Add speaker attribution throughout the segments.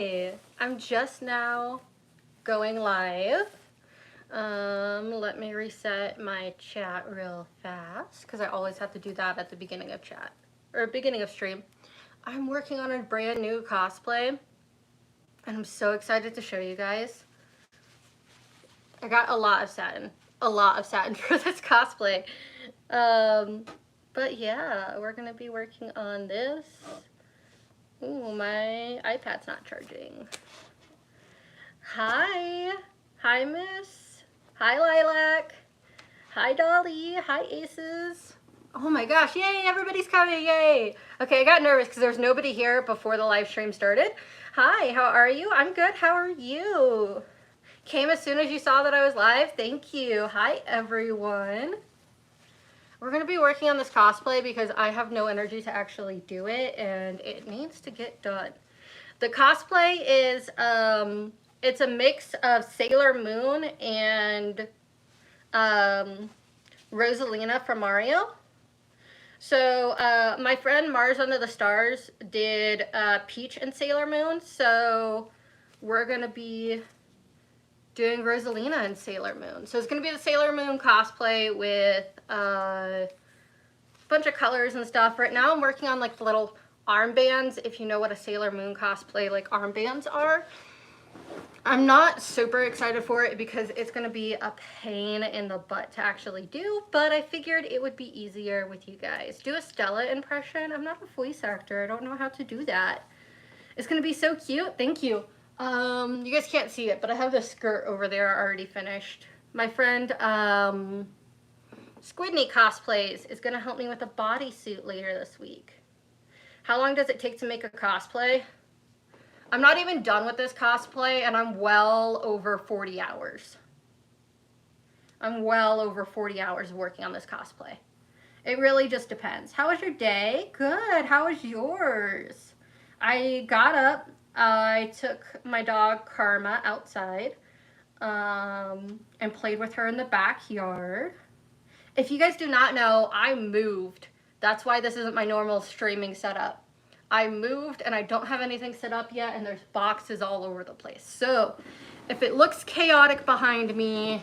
Speaker 1: Hey, I'm just now going live. Let me reset my chat real fast because I always have to do that at the beginning of chat or beginning of stream. I'm working on a brand new cosplay and I'm so excited to show you guys. I got a lot of satin for this cosplay. But yeah, we're gonna be working on this. Ooh, my iPad's not charging. Hi. Hi, Miss. Hi, Lilac. Hi, Dolly. Hi, Aces. Oh my gosh, yay, everybody's coming, yay. Okay, I got nervous because there was nobody here before the live stream started. Hi, how are you? I'm good, how are you? Came as soon as you saw that I was live, thank you. Hi, everyone. We're gonna be working on this cosplay because I have no energy to actually do it and it needs to get done. The cosplay is, it's a mix of Sailor Moon and Rosalina from Mario. So my friend Mars Under the Stars did Peach and Sailor Moon, so we're gonna be doing Rosalina and Sailor Moon. So it's gonna be the Sailor Moon cosplay with a bunch of colors and stuff. Right now I'm working on like the little armbands, if you know what a Sailor Moon cosplay like armbands are. I'm not super excited for it because it's going to be a pain in the butt to actually do, but I figured it would be easier with you guys. Do a Stella impression. I'm not a voice actor. I don't know how to do that. It's going to be so cute. Thank you. You guys can't see it, but I have the skirt over there already finished. My friend Squidney Cosplays is going to help me with a bodysuit later this week. How long does it take to make a cosplay? I'm not even done with this cosplay and I'm well over 40 hours. I'm well over 40 hours working on this cosplay. It really just depends. How was your day? Good. How was yours? I got up. I took my dog Karma outside and played with her in the backyard. If you guys do not know, I moved. That's why this isn't my normal streaming setup. I moved and I don't have anything set up yet and there's boxes all over the place. So if it looks chaotic behind me,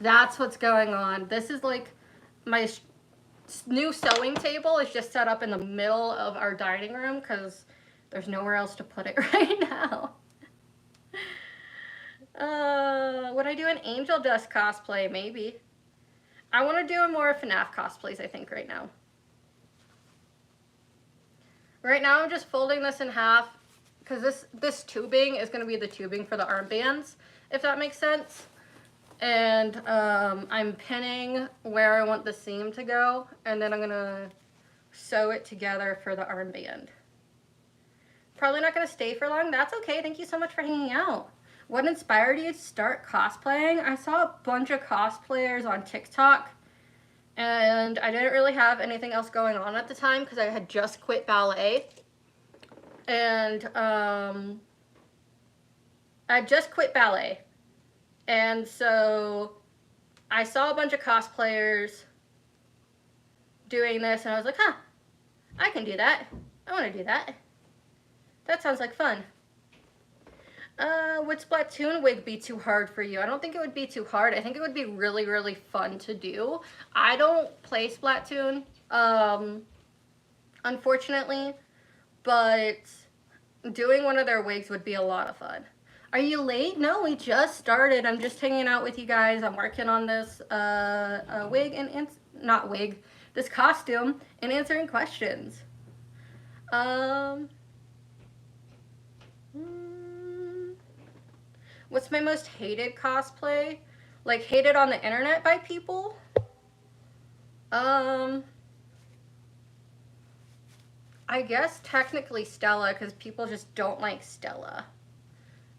Speaker 1: that's what's going on. This is like my new sewing table is just set up in the middle of our dining room because there's nowhere else to put it right now. Would I do an Angel Dust cosplay? Maybe. I want to do more FNAF cosplays, I think, right now. Right now I'm just folding this in half because this tubing is going to be the tubing for the armbands, if that makes sense. And I'm pinning where I want the seam to go, and then I'm going to sew it together for the armband. Probably not going to stay for long. That's okay. Thank you so much for hanging out. What inspired you to start cosplaying? I saw a bunch of cosplayers on TikTok. And I didn't really have anything else going on at the time because I had just quit ballet. And I just quit ballet. And so I saw a bunch of cosplayers doing this and I was like, huh, I can do that. I want to do that. That sounds like fun. Would Splatoon wig be too hard for you? I don't think it would be too hard. I think it would be really, really fun to do. I don't play Splatoon, unfortunately, but doing one of their wigs would be a lot of fun. Are you late? No, we just started. I'm just hanging out with you guys. I'm working on this wig and not wig, this costume and answering questions. What's my most hated cosplay? Like hated on the internet by people? I guess technically Stella, because people just don't like Stella.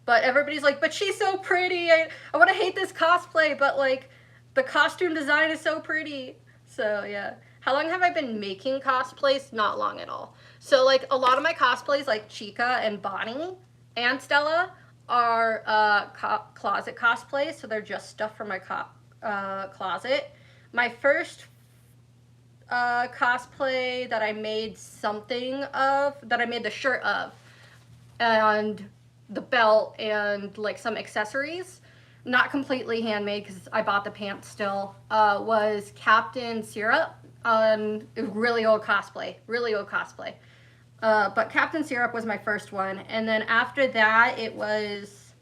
Speaker 1: But everybody's like, but she's so pretty. I want to hate this cosplay, but like the costume design is so pretty. So yeah. How long have I been making cosplays? Not long at all. So like a lot of my cosplays like Chica and Bonnie and Stella are closet cosplays, so they're just stuff from my closet. My first cosplay that I made something of, that I made the shirt of, and the belt and like some accessories, not completely handmade because I bought the pants still, was Captain Syrup on really old cosplay, but Captain Syrup was my first one. And then after that, it was,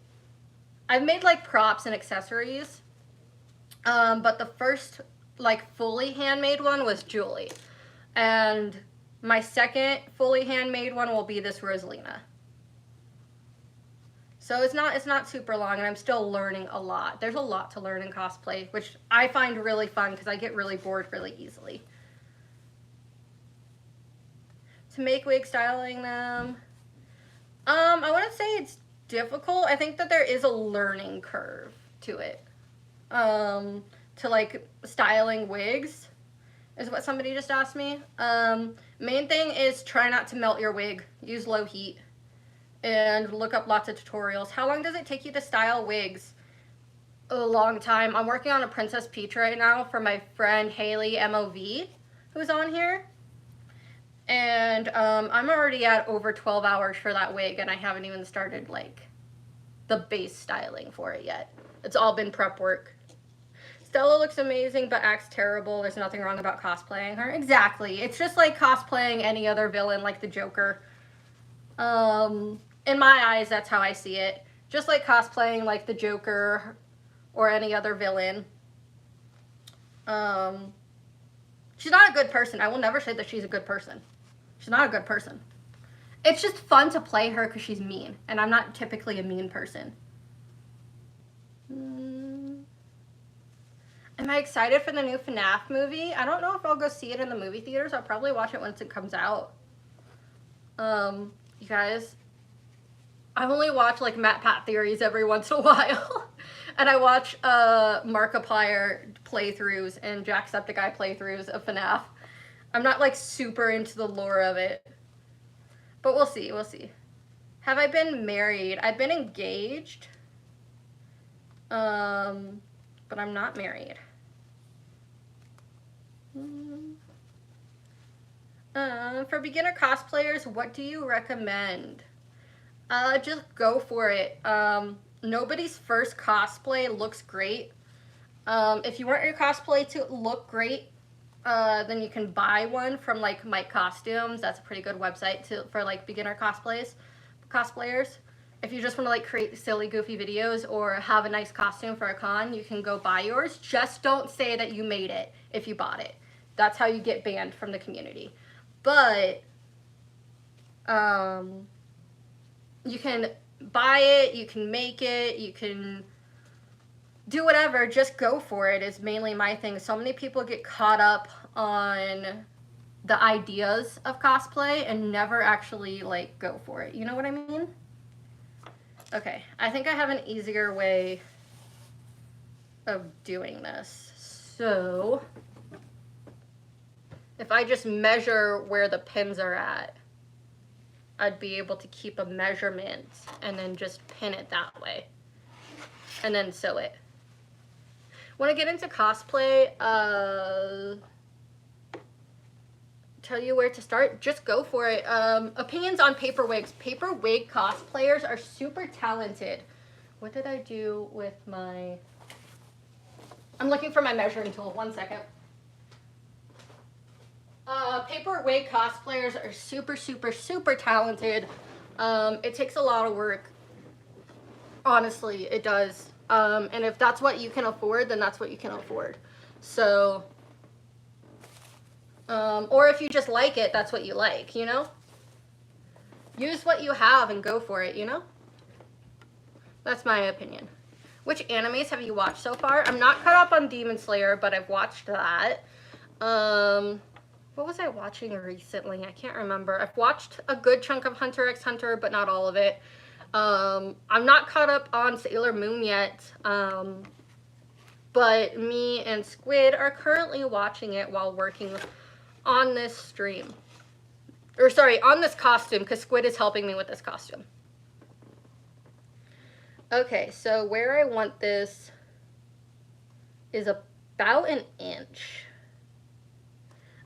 Speaker 1: I've made like props and accessories, but the first like fully handmade one was Julie. And my second fully handmade one will be this Rosalina. So it's not super long, and I'm still learning a lot. There's a lot to learn in cosplay, which I find really fun because I get really bored really easily. To make wigs, styling them, I wouldn't say it's difficult. I think that there is a learning curve to it. To like styling wigs is what somebody just asked me. Main thing is try not to melt your wig. Use low heat. And look up lots of tutorials. How long does it take you to style wigs? A long time. I'm working on a Princess Peach right now for my friend Haley MOV, who's on here. And I'm already at over 12 hours for that wig, and I haven't even started like the base styling for it yet. It's all been prep work. Stella looks amazing but acts terrible. There's nothing wrong about cosplaying her. Exactly. It's just like cosplaying any other villain like the Joker. In my eyes, that's how I see it. Just like cosplaying like the Joker or any other villain. She's not a good person. I will never say that she's a good person. She's not a good person. It's just fun to play her because she's mean. And I'm not typically a mean person. Am I excited for the new FNAF movie? I don't know if I'll go see it in the movie theaters. I'll probably watch it once it comes out. You guys, I only watch like Matt Pat theories every once in a while. And I watch Markiplier playthroughs and Jacksepticeye playthroughs of FNAF. I'm not like super into the lore of it. But we'll see, we'll see. Have I been married? I've been engaged. But I'm not married. For beginner cosplayers, what do you recommend? Just go for it. Nobody's first cosplay looks great. If you want your cosplay to look great, then you can buy one from like Mike Costumes. That's a pretty good website for like beginner cosplayers. If you just want to like create silly, goofy videos or have a nice costume for a con, you can go buy yours. Just don't say that you made it if you bought it. That's how you get banned from the community. But you can buy it, you can make it, you can do whatever. Just go for it is mainly my thing. So many people get caught up on the ideas of cosplay and never actually like go for it. You know what I mean? Okay, I think I have an easier way of doing this. So if I just measure where the pins are at, I'd be able to keep a measurement and then just pin it that way and then sew it. When I get into cosplay, tell you where to start, just go for it. Opinions on paper wigs. Paper wig cosplayers are super talented. What did I do with my... I'm looking for my measuring tool. 1 second. Paper wig cosplayers are super, super, super talented. It takes a lot of work. Honestly, it does. And if that's what you can afford, then that's what you can afford. So... or if you just like it, that's what you like, you know? Use what you have and go for it, you know? That's my opinion. Which animes have you watched so far? I'm not caught up on Demon Slayer, but I've watched that. What was I watching recently? I can't remember. I've watched a good chunk of Hunter x Hunter, but not all of it. I'm not caught up on Sailor Moon yet. But me and Squid are currently watching it while working on this stream. Or sorry, on this costume, because Squid is helping me with this costume. Okay, so where I want this is about an inch.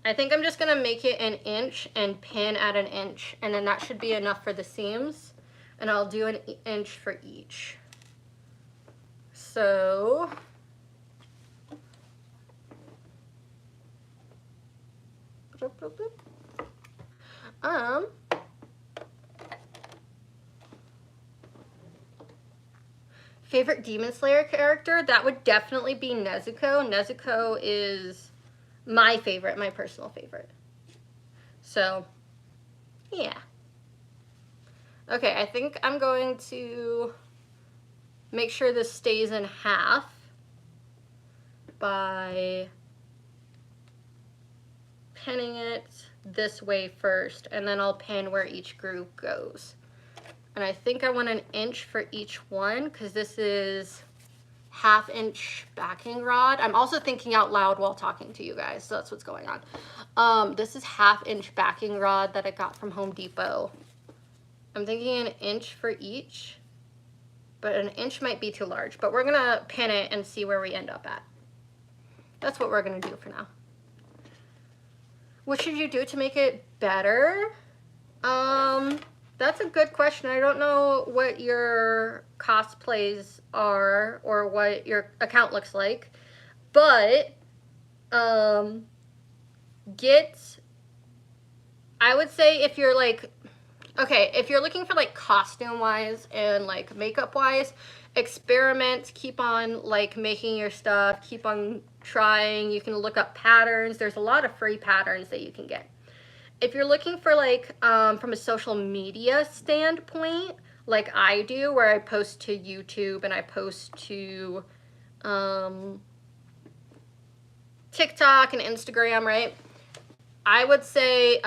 Speaker 1: I think I'm just going to make it an inch and pin at an inch, and then that should be enough for the seams. and I'll do an inch for each. So favorite Demon Slayer character, that would definitely be Nezuko. Nezuko is my favorite, my personal favorite. So, yeah. Okay, I think I'm going to make sure this stays in half by pinning it this way first, and then I'll pin where each group goes. And I think I want an inch for each one because this is 1/2 inch backing rod. I'm also thinking out loud while talking to you guys, so that's what's going on. This is 1/2 inch backing rod that I got from Home Depot. I'm thinking an inch for each, but an inch might be too large, but we're gonna pin it and see where we end up at. That's what we're gonna do for now. What should you do to make it better? That's a good question. I don't know what your cosplays are or what your account looks like, but I would say if you're like, okay, if you're looking for like costume wise and like makeup wise, experiment, keep on like making your stuff, keep on trying. You can look up patterns. There's a lot of free patterns that you can get. If you're looking for like from a social media standpoint, like I do, where I post to YouTube and I post to TikTok and Instagram, right? I would say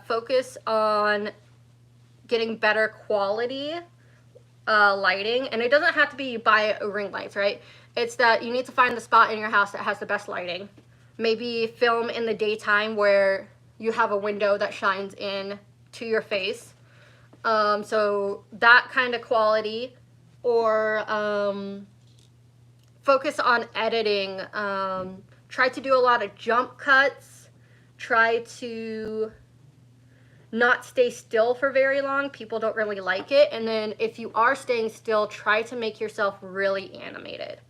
Speaker 1: focus on getting better quality lighting, and it doesn't have to be by ring lights, right? It's that you need to find the spot in your house that has the best lighting. Maybe film in the daytime where you have a window that shines in to your face. So that kind of quality, or focus on editing. Try to do a lot of jump cuts. Try to not stay still for very long. People don't really like it. And then if you are staying still, try to make yourself really animated.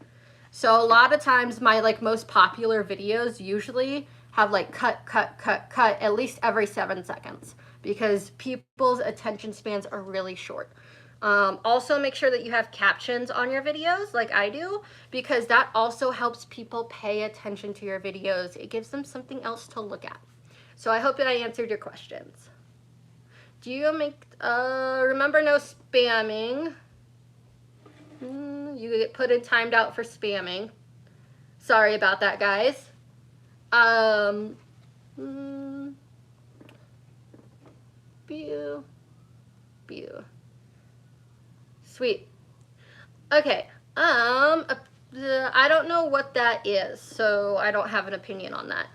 Speaker 1: So a lot of times my like most popular videos usually have like cut at least every 7 seconds because people's attention spans are really short. Also make sure that you have captions on your videos like I do, because that also helps people pay attention to your videos. It gives them something else to look at. So I hope that I answered your questions. Do you make, remember no spamming. You get put in timed out for spamming. Sorry about that, guys. Sweet. Okay. I don't know what that is, so I don't have an opinion on that.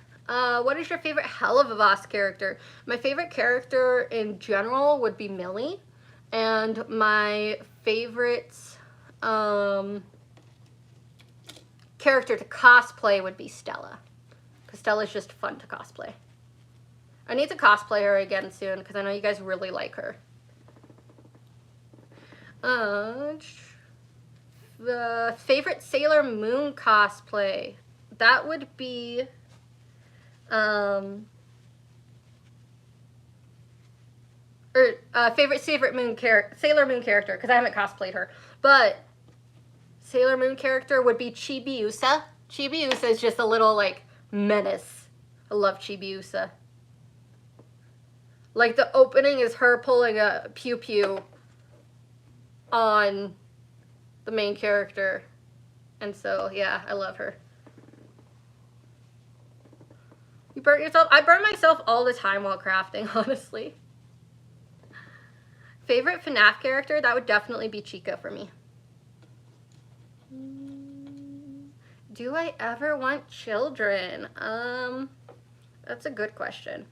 Speaker 1: What is your favorite Hell of a Boss character? My favorite character in general would be Millie, and my favorite character to cosplay would be Stella, because Stella's just fun to cosplay. I need to cosplay her again soon, because I know you guys really like her. The favorite Sailor Moon cosplay, that would be favorite Sailor Moon character, because I haven't cosplayed her, but Sailor Moon character would be Chibiusa. Chibiusa is just a little like menace. I love Chibiusa. Like the opening is her pulling a pew pew on the main character, and so yeah, I love her. You burnt yourself? I burn myself all the time while crafting, honestly. Favorite FNAF character? That would definitely be Chica for me. Do I ever want children? That's a good question.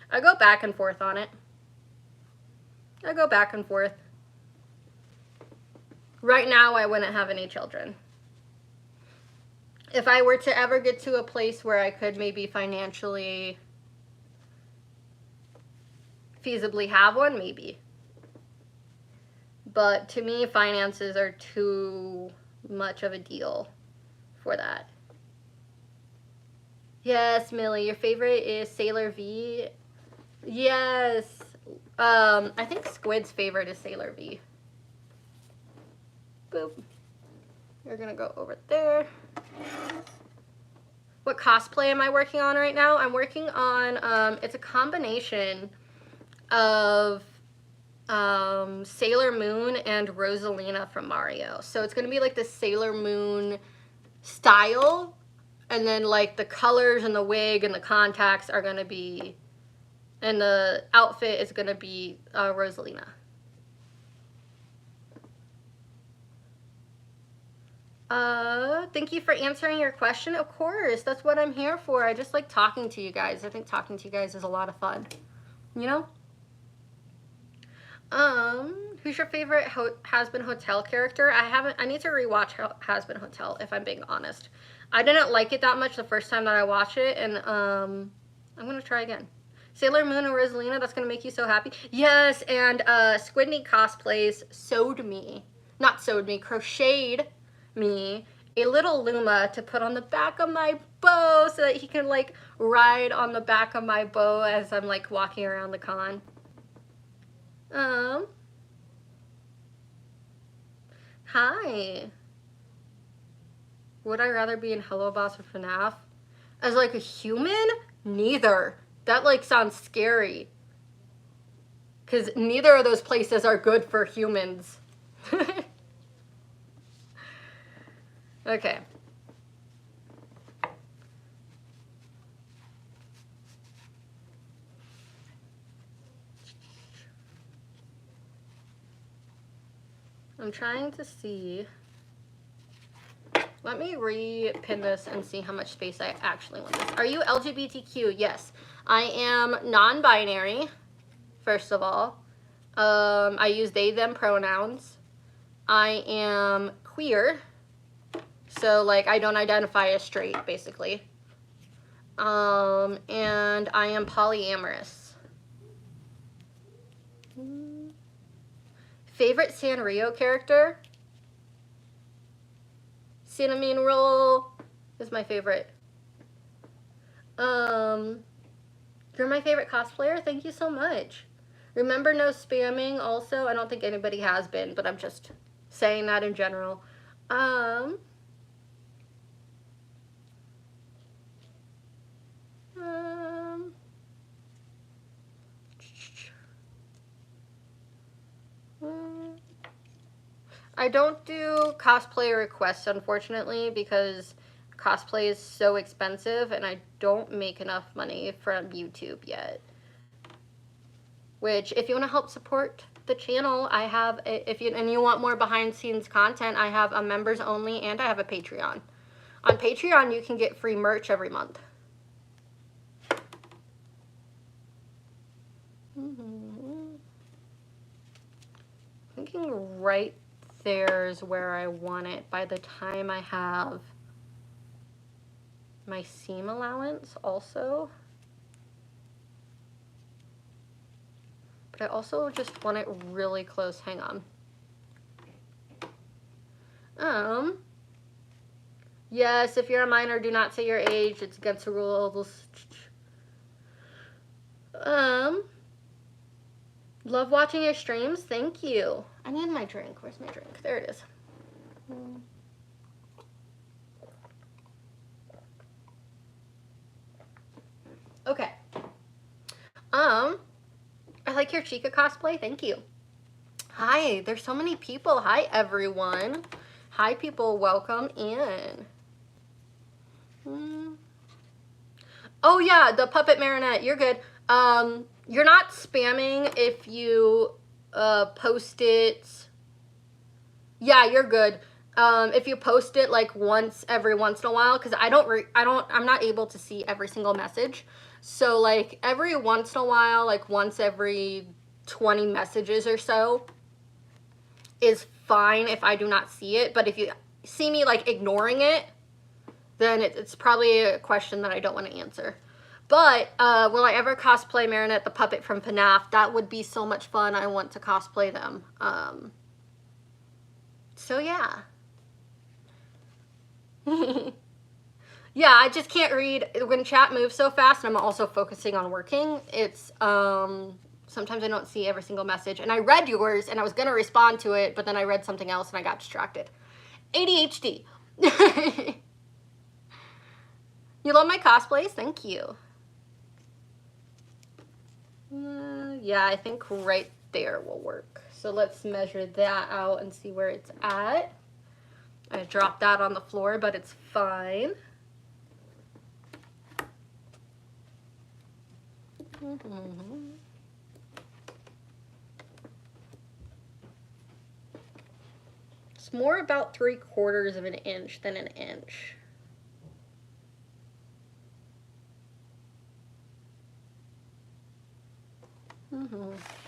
Speaker 1: I go back and forth on it. I go back and forth. Right now, I wouldn't have any children. If I were to ever get to a place where I could maybe financially feasibly have one, maybe. But to me, finances are too much of a deal for that. Yes, Millie, your favorite is Sailor V. Yes. I think Squid's favorite is Sailor V. Boop. You're gonna go over there. What cosplay am I working on right now? I'm working on, it's a combination of Sailor Moon and Rosalina from Mario. So it's gonna be like the Sailor Moon style, and then like the colors and the wig and the contacts are gonna be, and the outfit is gonna be Rosalina. Thank you for answering your question. Of course, that's what I'm here for. I just like talking to you guys. I think talking to you guys is a lot of fun, you know? Who's your favorite Has-Been Hotel character? I need to rewatch Has-Been Hotel, if I'm being honest. I didn't like it that much the first time that I watched it, and I'm gonna try again. Sailor Moon and Rosalina, that's gonna make you so happy. Yes, and Squidney Cosplays crocheted me a little Luma to put on the back of my bow so that he can like ride on the back of my bow as I'm like walking around the con. Hi. Would I rather be in Hello Boss or FNAF? As like a human? Neither. That like sounds scary. Because neither of those places are good for humans. Okay. I'm trying to see. Let me re-pin this and see how much space I actually want this. Are you LGBTQ? Yes. I am non-binary, first of all. I use they, them pronouns. I am queer. So, like, I don't identify as straight, basically. And I am polyamorous. Favorite Sanrio character? Cinnamon Roll is my favorite. You're my favorite cosplayer? Thank you so much. Remember no spamming also? I don't think anybody has been, but I'm just saying that in general. I don't do cosplay requests, unfortunately, because cosplay is so expensive and I don't make enough money from YouTube yet. Which, if you want to help support the channel, I have, and you want more behind scenes content, I have a members only and I have a Patreon. On Patreon, you can get free merch every month. Thinking right there's where I want it by the time I have my seam allowance also. But I also just want it really close. Hang on. Yes, if you're a minor, do not say your age. It's against the rules. Love watching your streams. Thank you. I need my drink. Where's my drink? There it is. Okay. I like your Chica cosplay. Thank you. Hi, there's so many people. Hi, everyone. Hi, people. Welcome in. Oh, yeah, the puppet Marinette. You're good. You're not spamming if you post it. Yeah, you're good. If you post it like every once in a while, because I'm not able to see every single message. So like every once in a while, like once every 20 messages or so is fine if I do not see it. But if you see me like ignoring it, then it's probably a question that I don't want to answer. But will I ever cosplay Marinette the puppet from FNAF? That would be so much fun. I want to cosplay them. So yeah. Yeah, I just can't read when chat moves so fast and I'm also focusing on working. It's sometimes I don't see every single message. And I read yours and I was gonna respond to it, but then I read something else and I got distracted. ADHD. You love my cosplays? Thank you. Yeah, I think right there will work. So let's measure that out and see where it's at. I dropped that on the floor, but it's fine. It's more about 3/4 of an inch than an inch.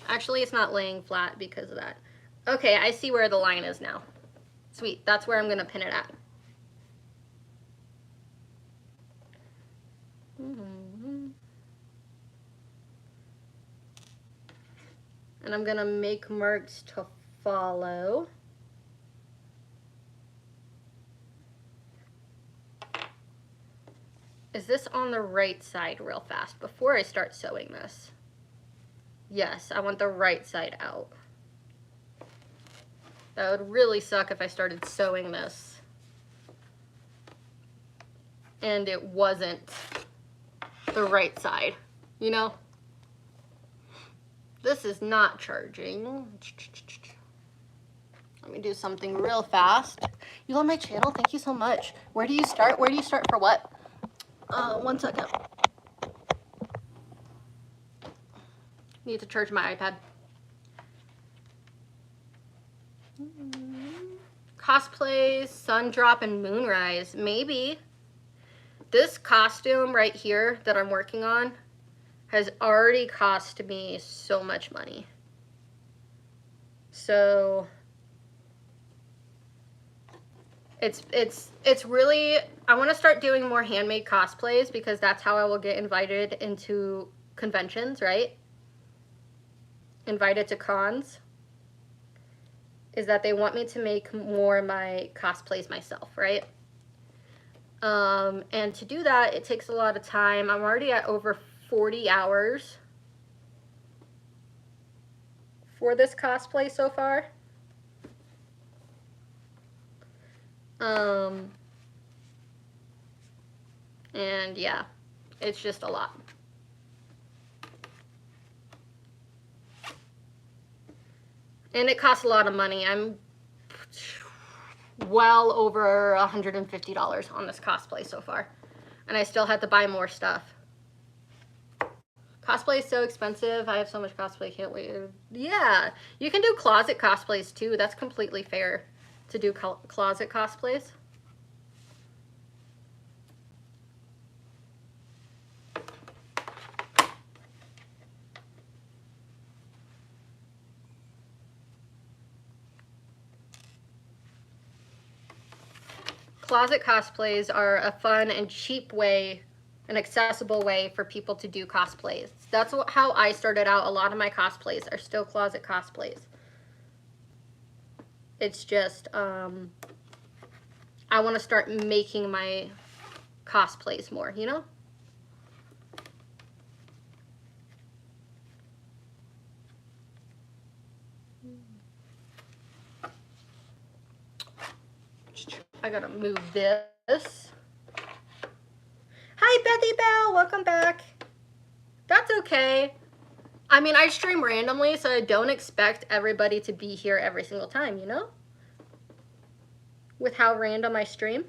Speaker 1: Actually, it's not laying flat because of that. Okay, I see where the line is now. Sweet, that's where I'm gonna pin it at. And I'm gonna make marks to follow. Is this on the right side real fast before I start sewing this? Yes, I want the right side out. That would really suck if I started sewing this and it wasn't the right side, you know? This is not charging. Let me do something real fast. You love my channel? Thank you so much. Where do you start? Where do you start for what? 1 second. Need to charge my iPad. Cosplays, Sundrop, and Moonrise. Maybe. This costume right here that I'm working on has already cost me so much money. So it's really, I want to start doing more handmade cosplays because that's how I will get invited into conventions, right? Invited to cons. Is that they want me to make more of my cosplays myself, right? And to do that, it takes a lot of time. I'm already at over 40 hours for this cosplay so far. And yeah, it's just a lot. And it costs a lot of money. I'm well over $150 on this cosplay so far. And I still had to buy more stuff. Cosplay is so expensive. I have so much cosplay, can't wait. Yeah, you can do closet cosplays too. That's completely fair to do closet cosplays. Closet cosplays are a fun and cheap way, an accessible way for people to do cosplays. That's how I started out. A lot of my cosplays are still closet cosplays. It's just, I want to start making my cosplays more, you know? I gotta move this. Hi, Bethy Bell, welcome back. That's okay. I mean, I stream randomly, so I don't expect everybody to be here every single time, you know? With how random I stream.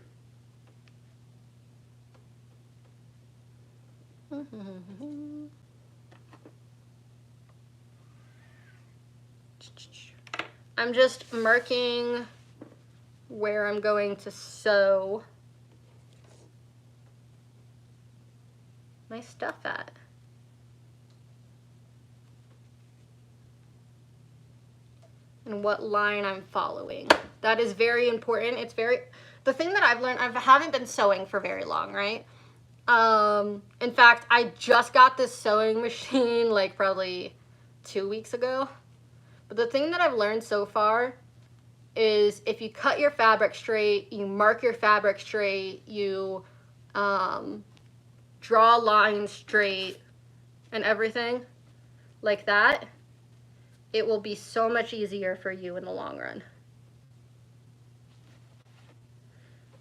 Speaker 1: I'm just marking where I'm going to sew my stuff at. And what line I'm following. That is very important. It's the thing that I've learned, I haven't been sewing for very long, right? In fact, I just got this sewing machine like probably 2 weeks ago. But the thing that I've learned so far is if you cut your fabric straight, you mark your fabric straight, you draw lines straight and everything like that, it will be so much easier for you in the long run.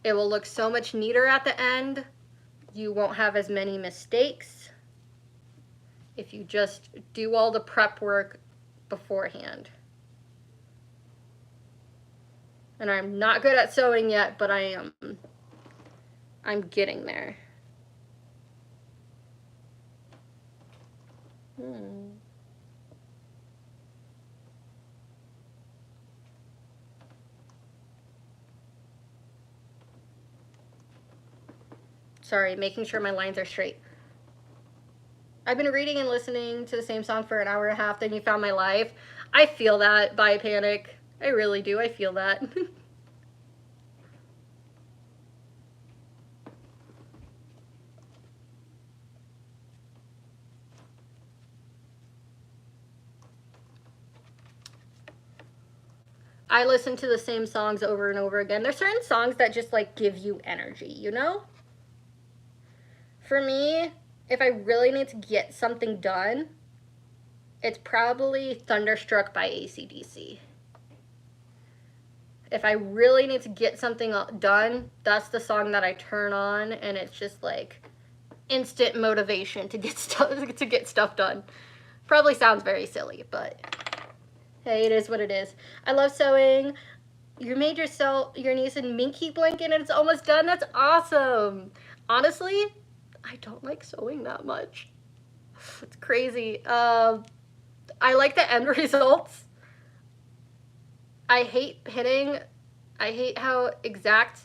Speaker 1: It will look so much neater at the end. You won't have as many mistakes if you just do all the prep work beforehand. And I'm not good at sewing yet, but I'm getting there. Sorry, making sure my lines are straight. I've been reading and listening to the same song for an hour and a half, then you found my life. I feel that, by Panic. I really do, I feel that. I listen to the same songs over and over again. There's certain songs that just like give you energy, you know? For me, if I really need to get something done, it's probably Thunderstruck by AC/DC. If I really need to get something done, that's the song that I turn on, and it's just like instant motivation to get stuff done. Probably sounds very silly, but hey, it is what it is. I love sewing. You made your niece a minky blanket and it's almost done? That's awesome. Honestly, I don't like sewing that much. It's crazy. I like the end results. I hate how exact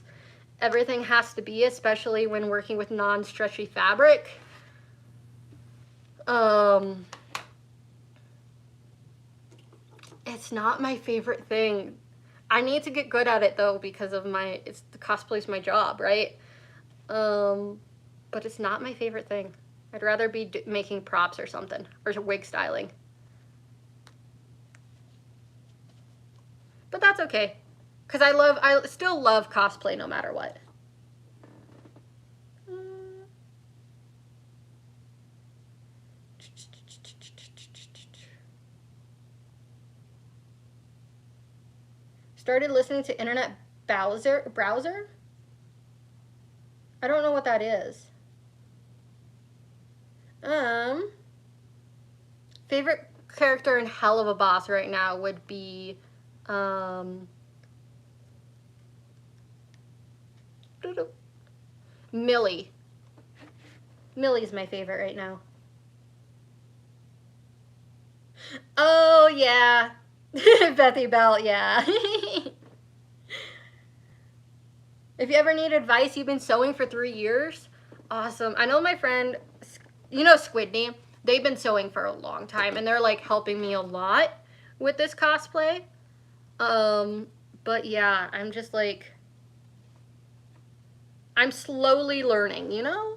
Speaker 1: everything has to be, especially when working with non-stretchy fabric. It's not my favorite thing. I need to get good at it though because of the cosplay's my job, right? But it's not my favorite thing. I'd rather be making props or something, or wig styling. But that's okay, because I still love cosplay no matter what. Started listening to internet browser? I don't know what that is. Favorite character in Hell of a Boss right now would be Millie. Millie's my favorite right now. Oh yeah. Bethy Bell, yeah. If you ever need advice, you've been sewing for 3 years? Awesome. I know my friend, you know Squidney, they've been sewing for a long time, and they're like helping me a lot with this cosplay. But yeah, I'm just like, I'm slowly learning, you know?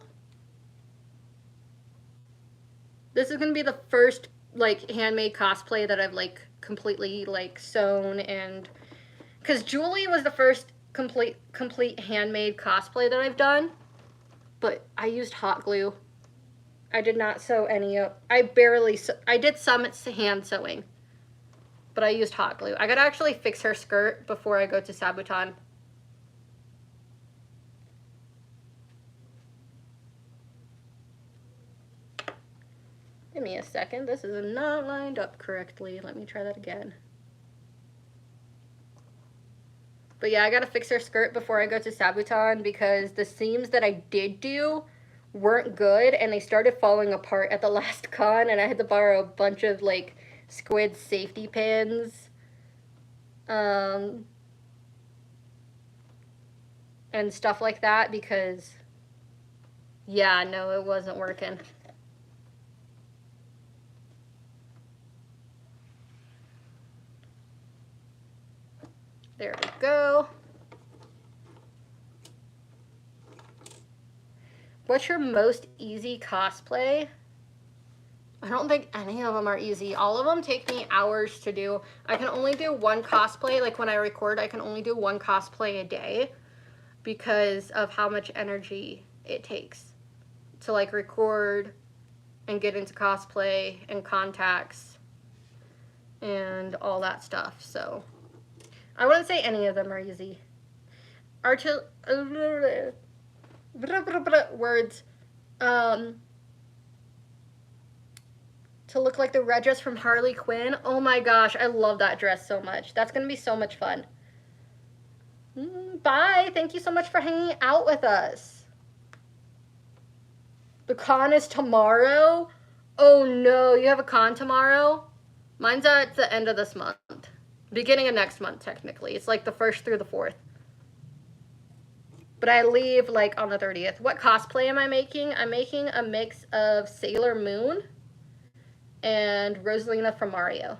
Speaker 1: This is gonna be the first like handmade cosplay that I've like completely like sewn, and because Julie was the first complete handmade cosplay that I've done, but I used hot glue. I did not sew any of, I did some hand sewing, but I used hot glue. I gotta actually fix her skirt before I go to Sabuton. Give me a second. This is not lined up correctly. Let me try that again. But yeah, I gotta fix her skirt before I go to Sabuton because the seams that I did do weren't good and they started falling apart at the last con, and I had to borrow a bunch of like squid safety pins. And stuff like that because, yeah, no, it wasn't working. There we go. What's your most easy cosplay? I don't think any of them are easy. All of them take me hours to do. I can only do one cosplay. Like when I record, I can only do one cosplay a day because of how much energy it takes to like record and get into cosplay and contacts and all that stuff. So I wouldn't say any of them are easy. Words. To look like the red dress from Harley Quinn. Oh my gosh, I love that dress so much. That's gonna be so much fun. Bye. Thank you so much for hanging out with us. The con is tomorrow? Oh no, you have a con tomorrow? Mine's at the end of this month. Beginning of next month, technically. It's like the 1st through the 4th. But I leave like on the 30th. What cosplay am I making? I'm making a mix of Sailor Moon and Rosalina from Mario.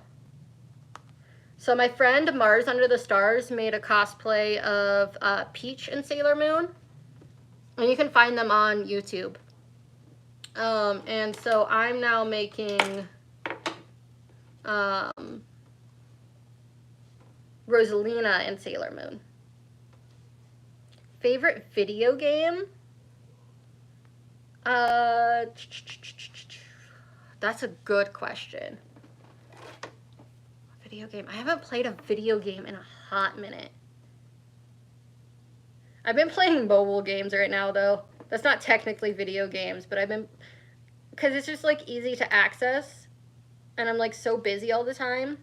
Speaker 1: So my friend Mars Under the Stars made a cosplay of Peach and Sailor Moon. And you can find them on YouTube. And so I'm now making Rosalina and Sailor Moon. Favorite video game? That's a good question. Video game. I haven't played a video game in a hot minute. I've been playing mobile games right now, though. That's not technically video games, but I've been... Because it's just, like, easy to access. And I'm, like, so busy all the time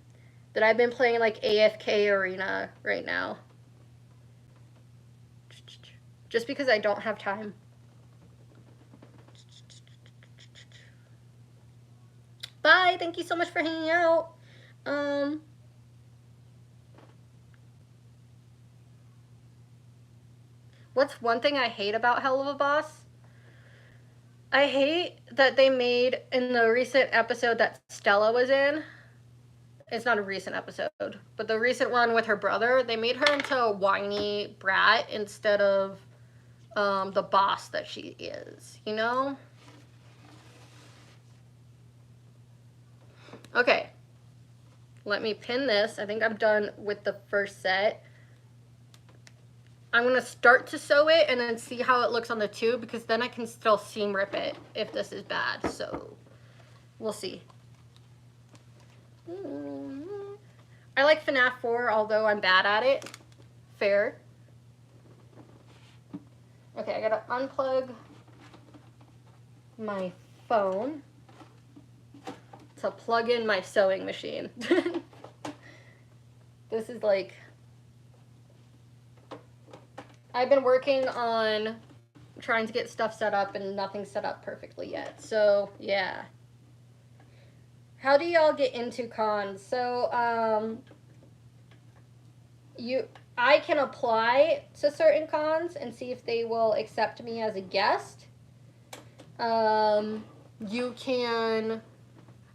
Speaker 1: that I've been playing, like, AFK Arena right now. Just because I don't have time. Bye. Thank you so much for hanging out. What's one thing I hate about Hell of a Boss? I hate that they made, in the recent episode that Stella was in, it's not a recent episode, but the recent one with her brother, they made her into a whiny brat instead of the boss that she is, you know? Okay, let me pin this. I think I'm done with the first set. I'm going to start to sew it and then see how it looks on the tube, because then I can still seam rip it if this is bad. So we'll see. I like FNAF 4, although I'm bad at it. Fair. Okay, I got to unplug my phone to plug in my sewing machine. This is like, I've been working on trying to get stuff set up and nothing's set up perfectly yet. So yeah. How do y'all get into cons? So I can apply to certain cons and see if they will accept me as a guest. You can,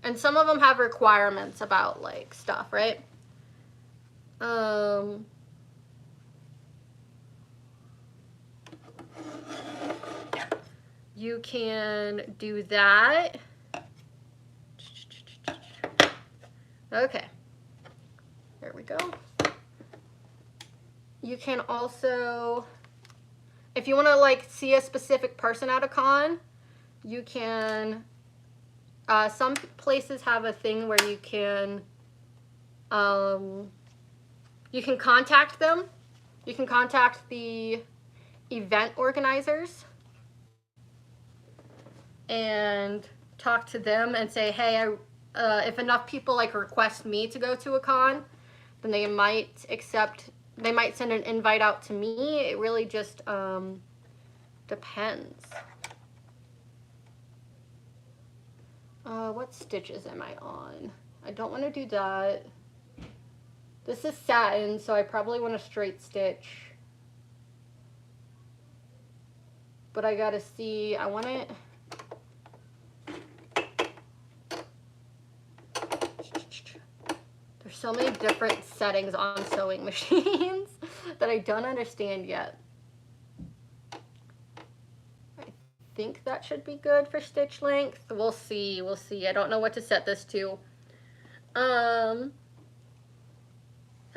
Speaker 1: and some of them have requirements about like stuff, right? You can do that. Okay, there we go. You can also, if you want to like see a specific person at a con, you can, some places have a thing where you can contact them. You can contact the event organizers and talk to them and say, hey, if enough people like request me to go to a con, then they might accept, they might send an invite out to me. It really just depends. What stitches am I on? I don't want to do that. This is satin, so I probably want a straight stitch. But I gotta see, I want it. There's so many different settings on sewing machines that I don't understand yet. I think that should be good for stitch length. We'll see, we'll see. I don't know what to set this to.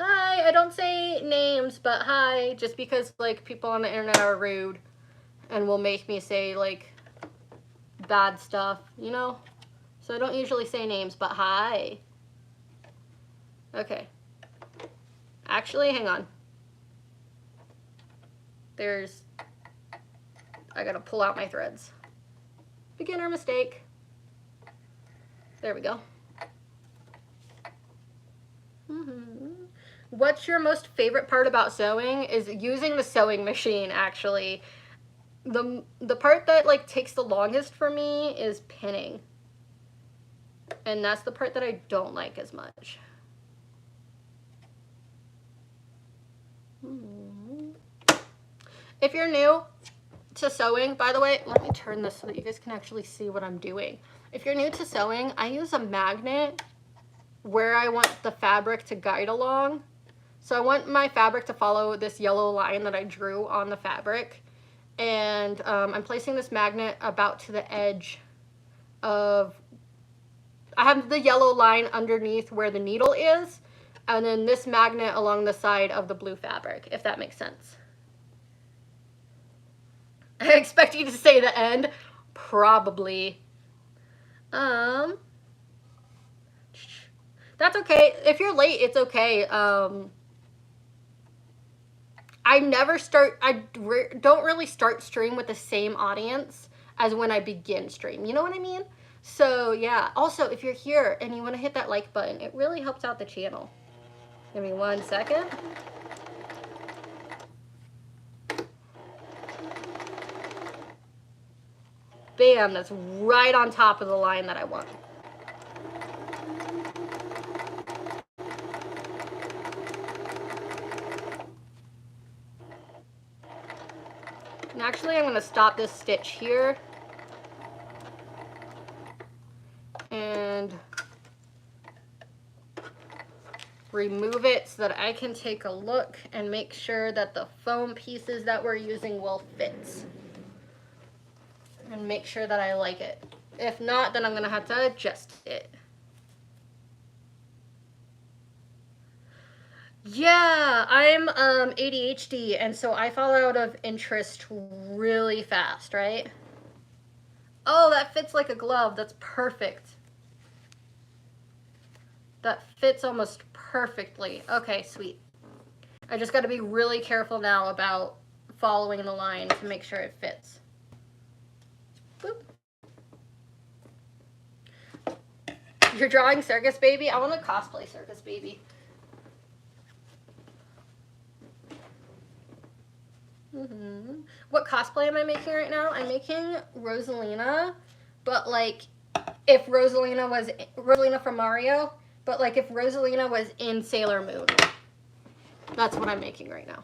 Speaker 1: Hi, I don't say names, but hi, just because like people on the internet are rude and will make me say like bad stuff, you know? So I don't usually say names, but hi. Okay. Actually, hang on. I gotta pull out my threads. Beginner mistake. There we go. What's your most favorite part about sewing? Is using the sewing machine, actually. The part that like takes the longest for me is pinning. And that's the part that I don't like as much. If you're new to sewing, by the way, let me turn this so that you guys can actually see what I'm doing. If you're new to sewing, I use a magnet where I want the fabric to guide along. So I want my fabric to follow this yellow line that I drew on the fabric. And I'm placing this magnet about to the edge of, I have the yellow line underneath where the needle is, and then this magnet along the side of the blue fabric, if that makes sense. I expect you to say the end. Probably. That's okay. If you're late, it's okay. I don't really start stream with the same audience as when I begin stream. You know what I mean? So yeah. Also, if you're here and you want to hit that like button, it really helps out the channel. Give me 1 second. Bam, that's right on top of the line that I want. And actually, I'm going to stop this stitch here. And remove it so that I can take a look and make sure that the foam pieces that we're using will fit. And make sure that I like it. If not, then I'm gonna have to adjust it. Yeah, I'm ADHD, and so I fall out of interest really fast, right? Oh, that fits like a glove. That's perfect. That fits almost perfectly. Okay, sweet. I just got to be really careful now about following the line to make sure it fits. Boop. You're drawing Circus Baby? I want to cosplay Circus Baby. What cosplay am I making right now? I'm making Rosalina, but like if Rosalina from Mario, but like if Rosalina was in Sailor Moon. That's what I'm making right now.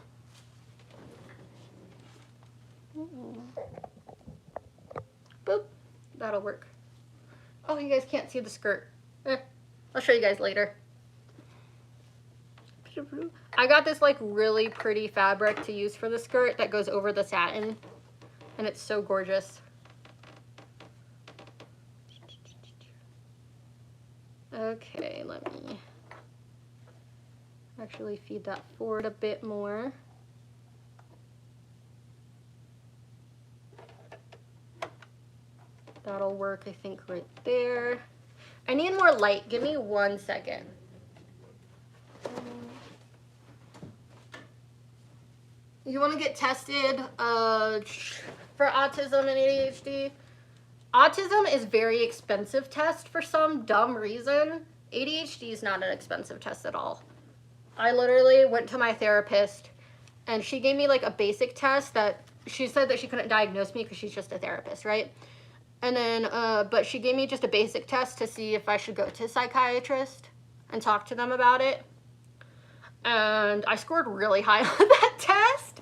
Speaker 1: Boop. That'll work. Oh, you guys can't see the skirt. I'll show you guys later. I got this like really pretty fabric to use for the skirt that goes over the satin, and it's so gorgeous. Okay, let me actually feed that forward a bit more. That'll work, I think, right there. I need more light. Give me 1 second. You want to get tested for autism and ADHD? Autism is very expensive test for some dumb reason. ADHD is not an expensive test at all. I literally went to my therapist and she gave me like a basic test that she said that she couldn't diagnose me because she's just a therapist, right? And then, but she gave me just a basic test to see if I should go to a psychiatrist and talk to them about it. And I scored really high on that test.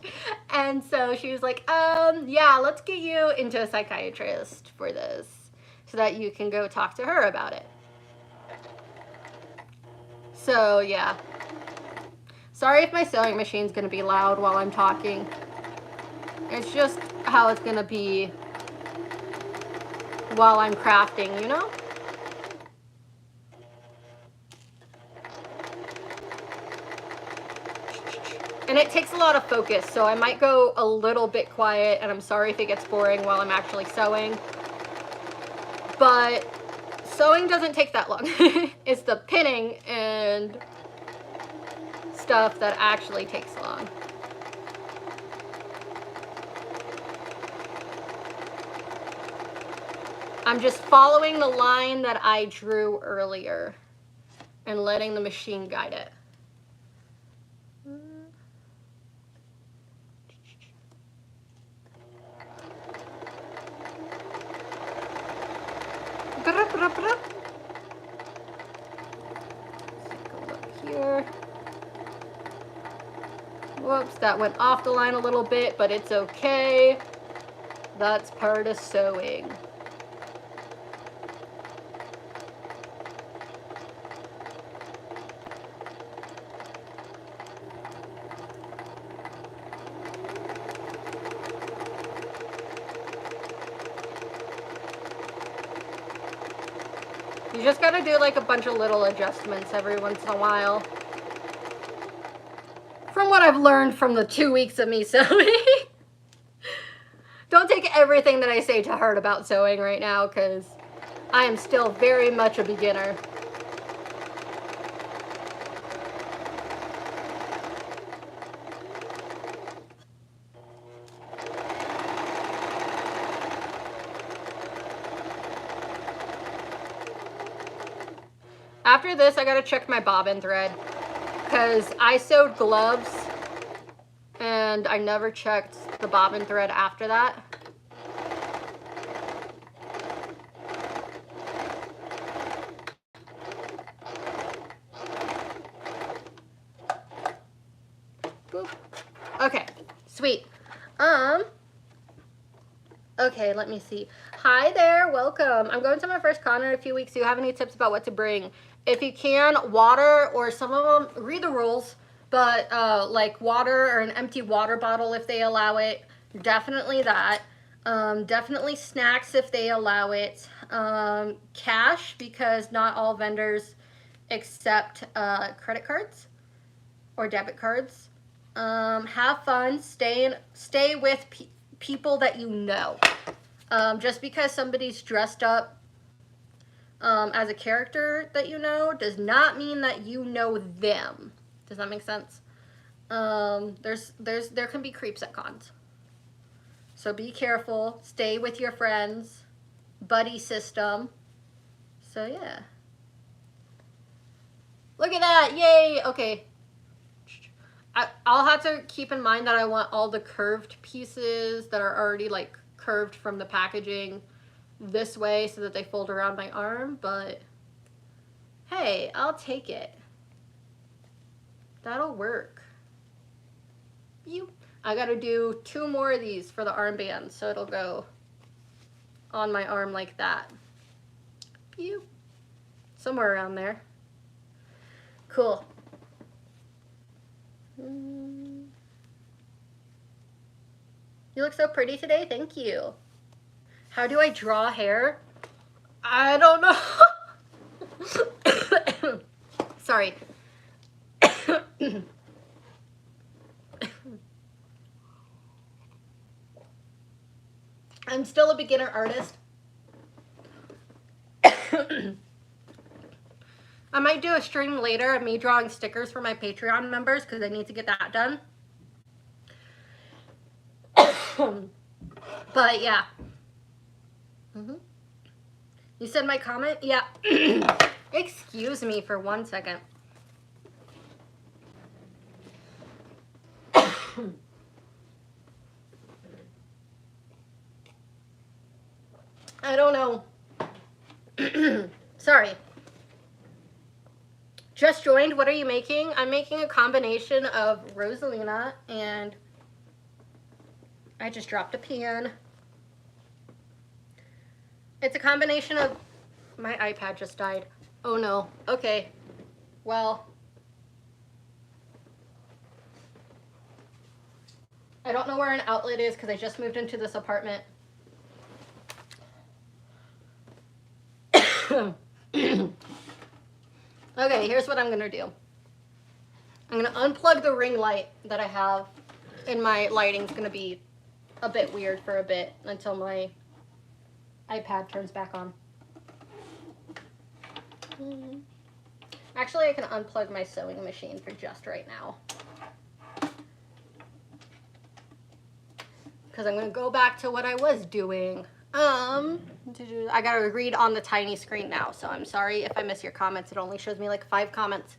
Speaker 1: And so she was like, yeah, let's get you into a psychiatrist for this so that you can go talk to her about it. So, yeah. Sorry if my sewing machine's going to be loud while I'm talking. It's just how it's going to be while I'm crafting, you know? And it takes a lot of focus, so I might go a little bit quiet, and I'm sorry if it gets boring while I'm actually sewing. But sewing doesn't take that long. It's the pinning and stuff that actually takes long. I'm just following the line that I drew earlier and letting the machine guide it. Take a look here. Whoops, that went off the line a little bit, but it's okay. That's part of sewing. You just gotta do like a bunch of little adjustments every once in a while. From what I've learned from the 2 weeks of me sewing. Don't take everything that I say to heart about sewing right now, because I am still very much a beginner. After this, I gotta check my bobbin thread, because I sewed gloves and I never checked the bobbin thread after that. Boop. Okay, sweet. Okay, let me see. Hi there, welcome. I'm going to my first con in a few weeks. Do you have any tips about what to bring? If you can, water, or some of them, read the rules, but like water or an empty water bottle if they allow it. Definitely that. Definitely snacks if they allow it. Cash, because not all vendors accept credit cards or debit cards. Have fun. Stay with people that you know. Just because somebody's dressed up as a character that you know does not mean that you know them. Does that make sense? There can be creeps at cons. So be careful. Stay with your friends. Buddy system. So yeah. Look at that. Yay. Okay. I'll have to keep in mind that I want all the curved pieces that are already like curved from the packaging this way so that they fold around my arm, but hey, I'll take it. That'll work. I gotta do 2 more of these for the armband, so it'll go on my arm like that. Somewhere around there. Cool. You look so pretty today. Thank you. How do I draw hair? I don't know. Sorry. I'm still a beginner artist. I might do a stream later of me drawing stickers for my Patreon members because I need to get that done. But yeah. You said my comment? Yeah. Excuse me for 1 second. I don't know. Sorry. Just joined. What are you making? I'm making a combination of Rosalina and I just dropped a pan. It's a combination of... My iPad just died. Oh no. Okay. Well. I don't know where an outlet is because I just moved into this apartment. Okay, here's what I'm gonna do. I'm gonna unplug the ring light that I have, and my lighting's gonna be a bit weird for a bit until my iPad turns back on. Actually, I can unplug my sewing machine for just right now. Because I'm gonna go back to what I was doing. I gotta read on the tiny screen now, so I'm sorry if I miss your comments. It only shows me like 5 comments.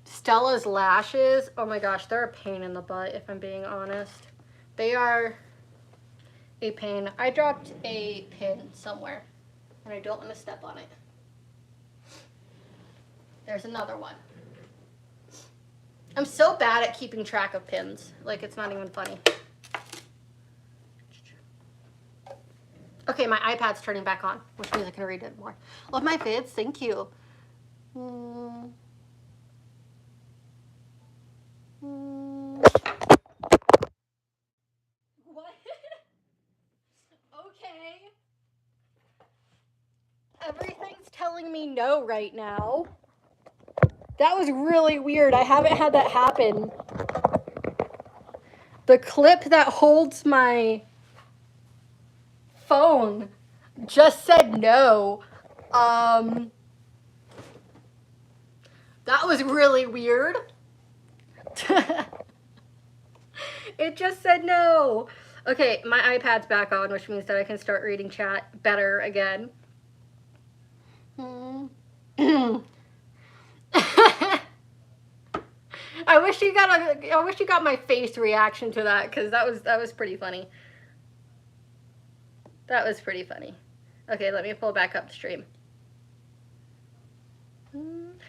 Speaker 1: Stella's lashes. Oh my gosh, they're a pain in the butt, if I'm being honest. They are a pain. I dropped a pin somewhere, and I don't want to step on it. There's another one. I'm so bad at keeping track of pins. Like, it's not even funny. Okay, my iPad's turning back on, which means I can read it more. Love my vids. Thank you. What? Okay. Everything's telling me no right now. That was really weird. I haven't had that happen. The clip that holds my phone just said no. That was really weird. It just said no. Okay, my iPad's back on, which means that I can start reading chat better again. I wish you got my face reaction to that, because that was pretty funny. That was pretty funny. Okay, let me pull back up the stream.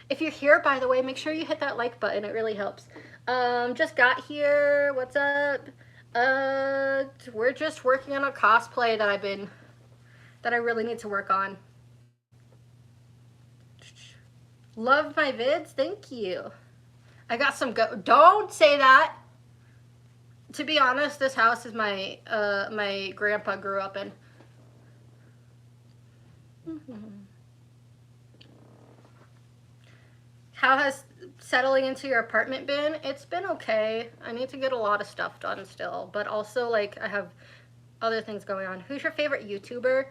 Speaker 1: If you're here, by the way, make sure you hit that like button. It really helps. Just got here. What's up? We're just working on a cosplay that I really need to work on. Love my vids. Thank you. I got some don't say that. To be honest, this house is my my grandpa grew up in. How has settling into your apartment been? It's been okay. I need to get a lot of stuff done still, but also, like, I have other things going on. Who's your favorite YouTuber?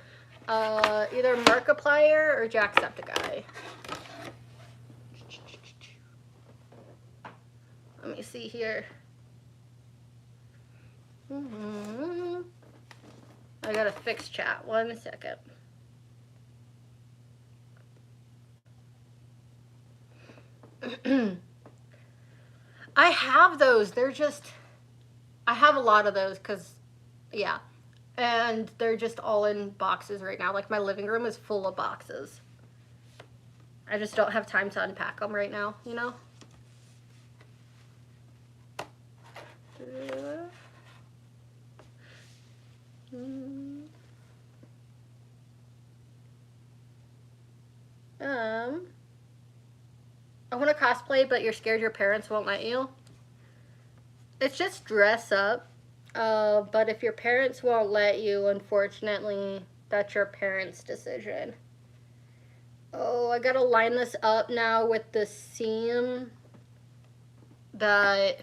Speaker 1: Either Markiplier or Jacksepticeye. Let me see here. I gotta fix chat. 1 second. I have those. They're just, I have a lot of those because, yeah. And they're just all in boxes right now. Like, my living room is full of boxes. I just don't have time to unpack them right now, you know? I want to cosplay, but you're scared your parents won't let you. It's just dress up. But if your parents won't let you, unfortunately, that's your parents' decision. Oh, I gotta line this up now with the seam that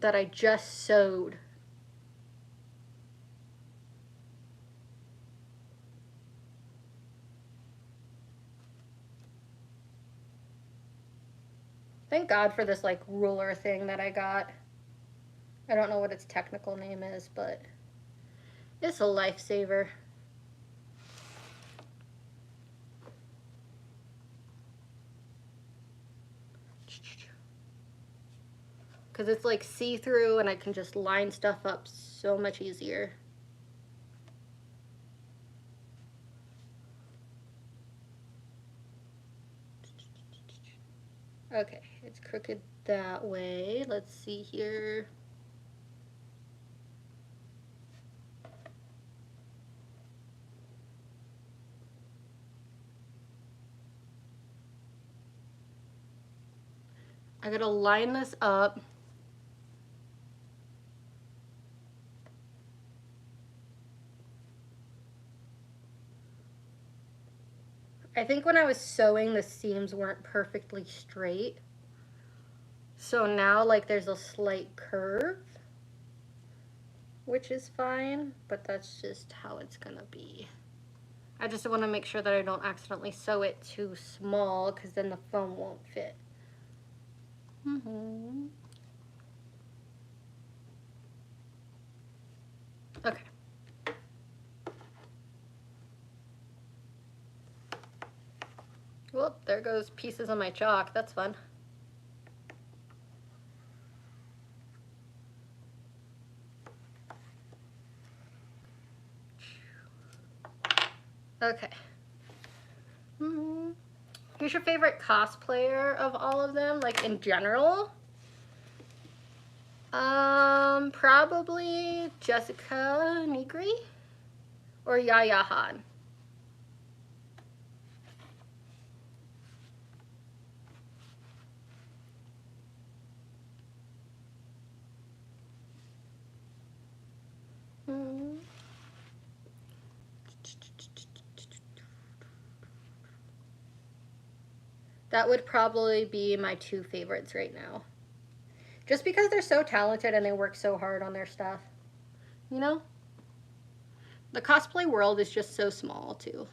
Speaker 1: I just sewed. Thank God for this, like, ruler thing that I got. I don't know what its technical name is, but it's a lifesaver. Because it's, like, see-through, and I can just line stuff up so much easier. Okay, it's crooked that way. Let's see here. I gotta line this up. I think when I was sewing, the seams weren't perfectly straight. So now, like, there's a slight curve, which is fine, but that's just how it's gonna be. I just want to make sure that I don't accidentally sew it too small, because then the foam won't fit. Okay. Well, there goes pieces of my chalk. That's fun. Okay. Who's your favorite cosplayer of all of them, like in general? Probably Jessica Nigri or Yaya Han. That would probably be my two favorites right now. Just because they're so talented and they work so hard on their stuff. You know? The cosplay world is just so small, too.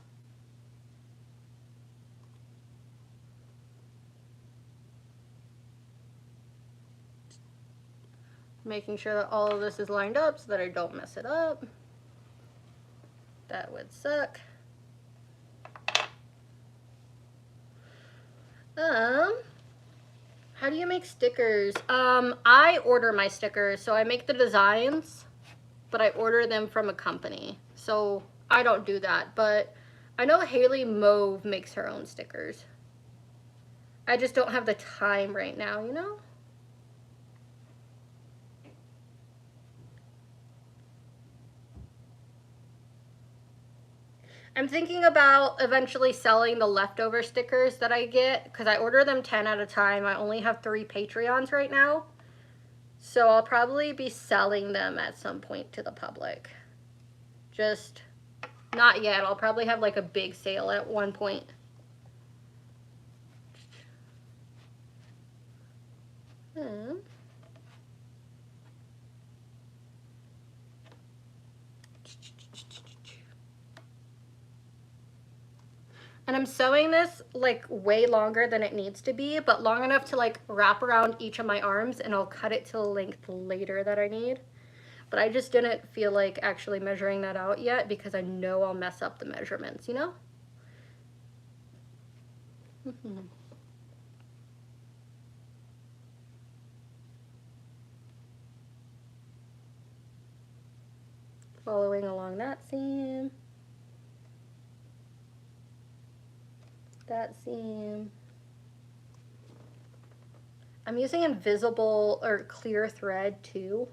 Speaker 1: Making sure that all of this is lined up so that I don't mess it up. That would suck. How do you make stickers? I order my stickers, so I make the designs, but I order them from a company. So I don't do that, but I know Haley Mauve makes her own stickers. I just don't have the time right now, you know? I'm thinking about eventually selling the leftover stickers that I get, because I order them 10 at a time. I only have 3 Patreons right now. So I'll probably be selling them at some point to the public. Just not yet. I'll probably have like a big sale at one point. And I'm sewing this like way longer than it needs to be, but long enough to like wrap around each of my arms, and I'll cut it to the length later that I need. But I just didn't feel like actually measuring that out yet because I know I'll mess up the measurements, you know? Following along that seam. That seam. I'm using invisible or clear thread too.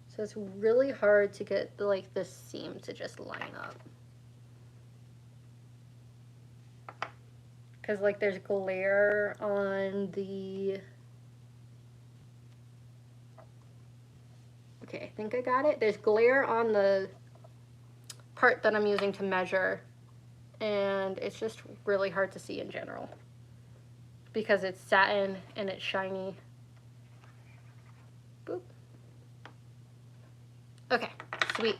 Speaker 1: So it's really hard to get like this seam to just line up. Because like there's glare on the... Okay, I think I got it. There's glare on the part that I'm using to measure, and it's just really hard to see in general because it's satin and it's shiny. Boop. Okay, sweet.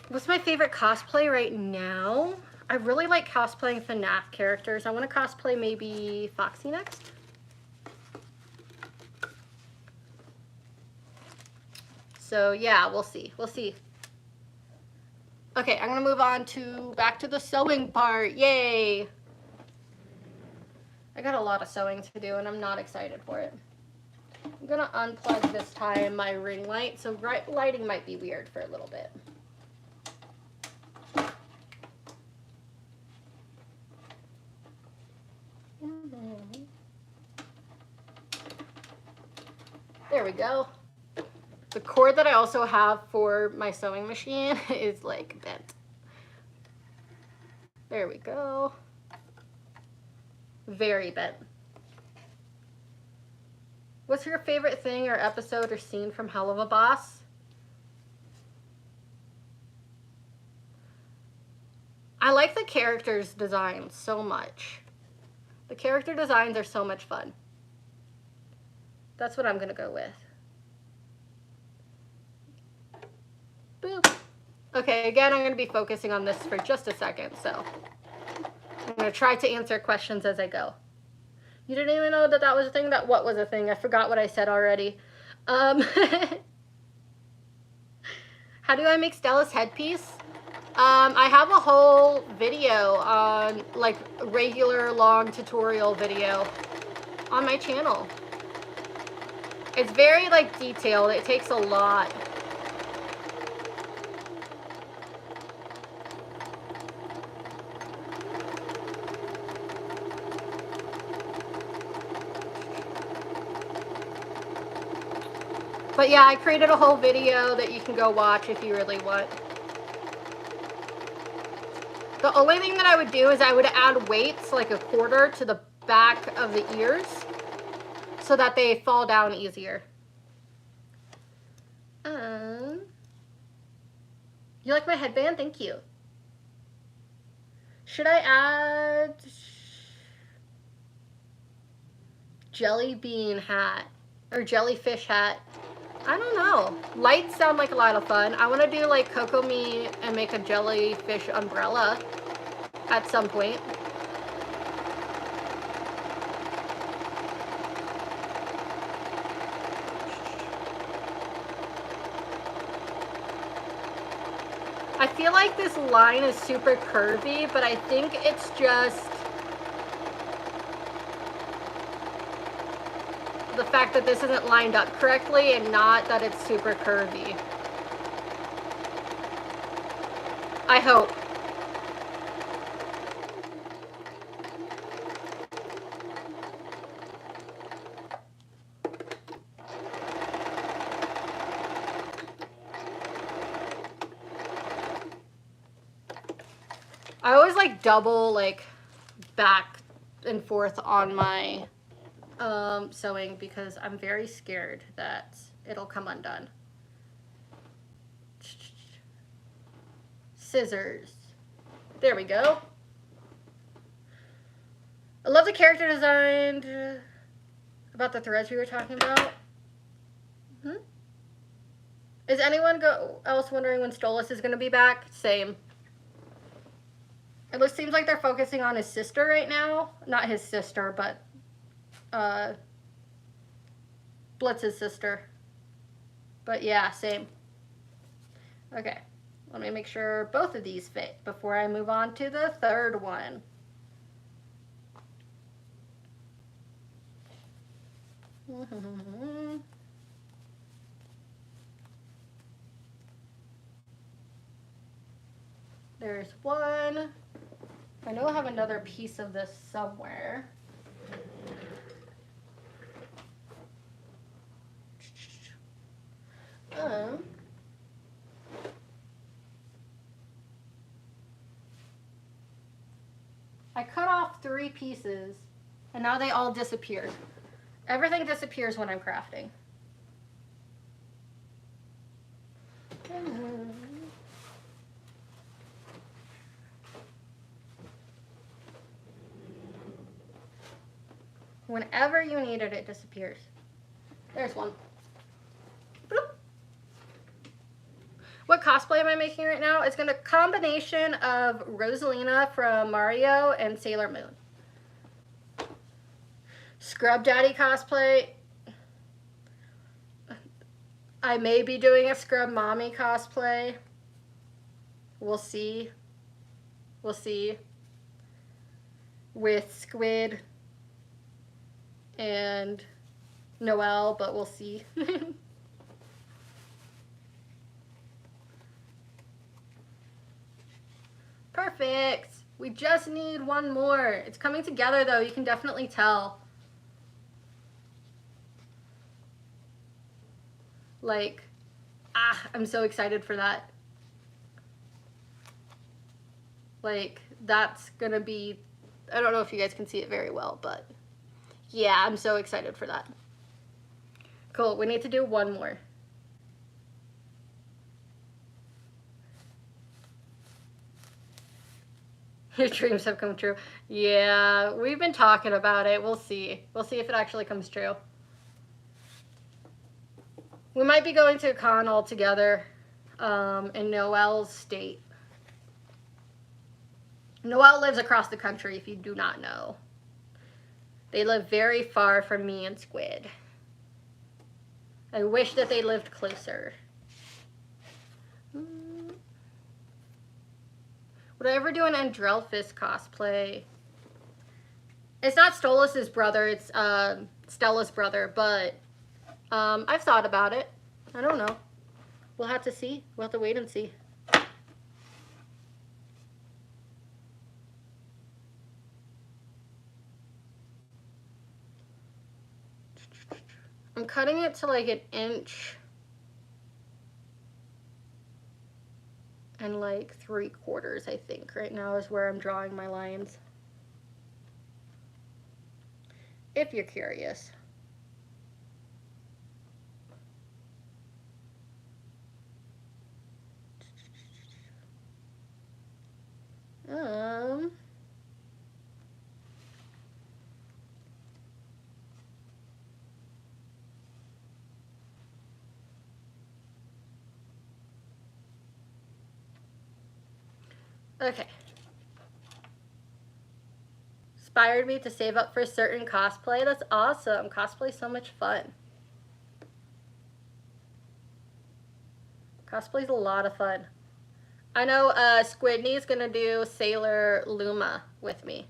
Speaker 1: What's my favorite cosplay right now? I really like cosplaying FNAF characters. I want to cosplay maybe Foxy next. So yeah, we'll see. We'll see. Okay, I'm gonna move on to back to the sewing part. Yay! I got a lot of sewing to do and I'm not excited for it. I'm gonna unplug this time my ring light, so lighting might be weird for a little bit. There we go. The cord that I also have for my sewing machine is like bent. There we go. Very bent. What's your favorite thing or episode or scene from Hell of a Boss? I like the characters' designs so much. The character designs are so much fun. That's what I'm gonna go with. Boop. Okay, again, I'm gonna be focusing on this for just a second, so I'm gonna try to answer questions as I go. You didn't even know that that was a thing? What was a thing? I forgot what I said already. How do I make Stella's headpiece? I have a whole video on, like, regular long tutorial video on my channel. It's very, like, detailed. It takes a lot. But yeah, I created a whole video that you can go watch if you really want. The only thing that I would do is I would add weights, like a quarter, to the back of the ears so that they fall down easier. You like my headband? Thank you. Should I add jelly bean hat or jellyfish hat? I don't know. Lights sound like a lot of fun. I want to do like Kokomi and make a jellyfish umbrella at some point. I feel like this line is super curvy, but I think it's just the fact that this isn't lined up correctly and not that it's super curvy. I hope. I always like double like back and forth on my sewing because I'm very scared that it'll come undone. Scissors. There we go. I love the character design. About the threads we were talking about. Is anyone else wondering when Stolas is going to be back? Same. It seems like they're focusing on his sister right now. Not his sister, but Blitz's sister. But yeah, same. Okay, let me make sure both of these fit before I move on to the third one. There's one. I know I have another piece of this somewhere. I cut off 3 pieces and now they all disappeared. Everything disappears when I'm crafting. Whenever you need it, it disappears. There's one. Bloop. What cosplay am I making right now? It's a combination of Rosalina from Mario and Sailor Moon. Scrub Daddy cosplay. I may be doing a Scrub Mommy cosplay. We'll see. We'll see. With Squid and Noelle, but we'll see. Perfect. We just need one more. It's coming together though, you can definitely tell. Like, I'm so excited for that. Like, that's gonna be I don't know if you guys can see it very well, but yeah, I'm so excited for that. Cool, we need to do one more. Your dreams have come true. Yeah, we've been talking about it. We'll see. We'll see if it actually comes true. We might be going to a con all together in Noelle's state. Noelle lives across the country, if you do not know. They live very far from me and Squid. I wish that they lived closer. Would I ever do an Andrelphus cosplay? It's not Stolas's brother, it's Stella's brother, but I've thought about it. I don't know. We'll have to see. We'll have to wait and see. I'm cutting it to like 1 inch and like 3/4, I think. Right now is where I'm drawing my lines. If you're curious. Okay. Inspired me to save up for a certain cosplay. That's awesome. Cosplay's so much fun. Cosplay's a lot of fun. I know Squidney's gonna do Sailor Luma with me.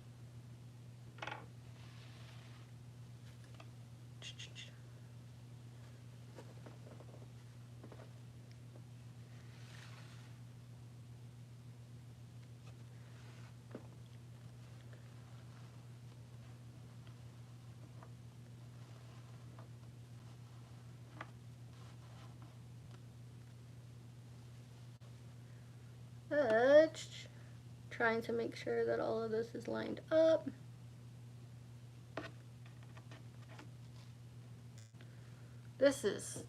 Speaker 1: Trying to make sure that all of this is lined up. This is